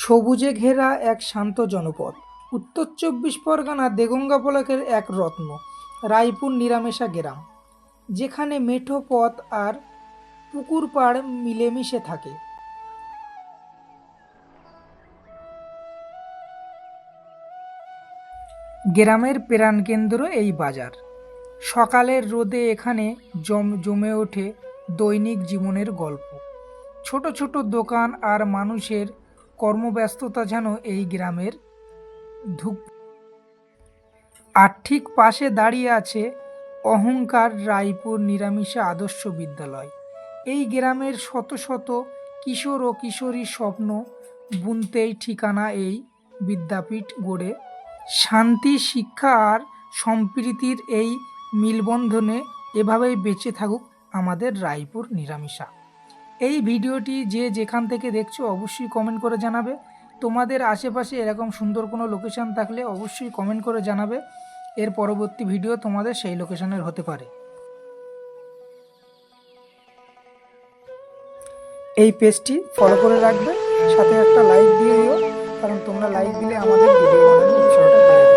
সবুজে ঘেরা এক শান্ত জনপদ, উত্তর ২৪ পরগনা দেগঙ্গা ব্লকের এক রত্ন, রায়পুর নিরামেশা গ্রাম, যেখানে মেঠো পথ আর পুকুর পাড় মিলেমিশে থাকে। গ্রামের প্রাণকেন্দ্র এই বাজার। সকালের রোদে এখানে জমে ওঠে দৈনিক জীবনের গল্প। ছোট ছোট দোকান আর মানুষের কর্মব্যস্ততা যেন এই গ্রামের ধূপ। আর ঠিক পাশে দাঁড়িয়ে আছে অহংকার রায়পুর নিরামিষা আদর্শ বিদ্যালয়। এই গ্রামের শত শত কিশোর ও কিশোরীর স্বপ্ন বুনতেই ঠিকানা এই বিদ্যাপীঠ গড়ে। শান্তি, শিক্ষা আর সম্প্রীতির এই মিলবন্ধনে এভাবেই বেঁচে থাকুক আমাদের রায়পুর নিরামিষা। এই ভিডিওটি যে যেখান থেকে দেখছো অবশ্যই কমেন্ট করে জানাবে। তোমাদের আশেপাশে এরকম সুন্দর কোনো লোকেশান থাকলে অবশ্যই কমেন্ট করে জানাবে। এর পরবর্তী ভিডিও তোমাদের সেই লোকেশানের হতে পারে। এই পেজটি ফলো করে রাখবে, সাথে একটা লাইক দিয়ে দিও, কারণ তোমরা লাইক দিলে আমাদের ভিডিও বানানোর উৎসাহটা বেড়ে যাবে।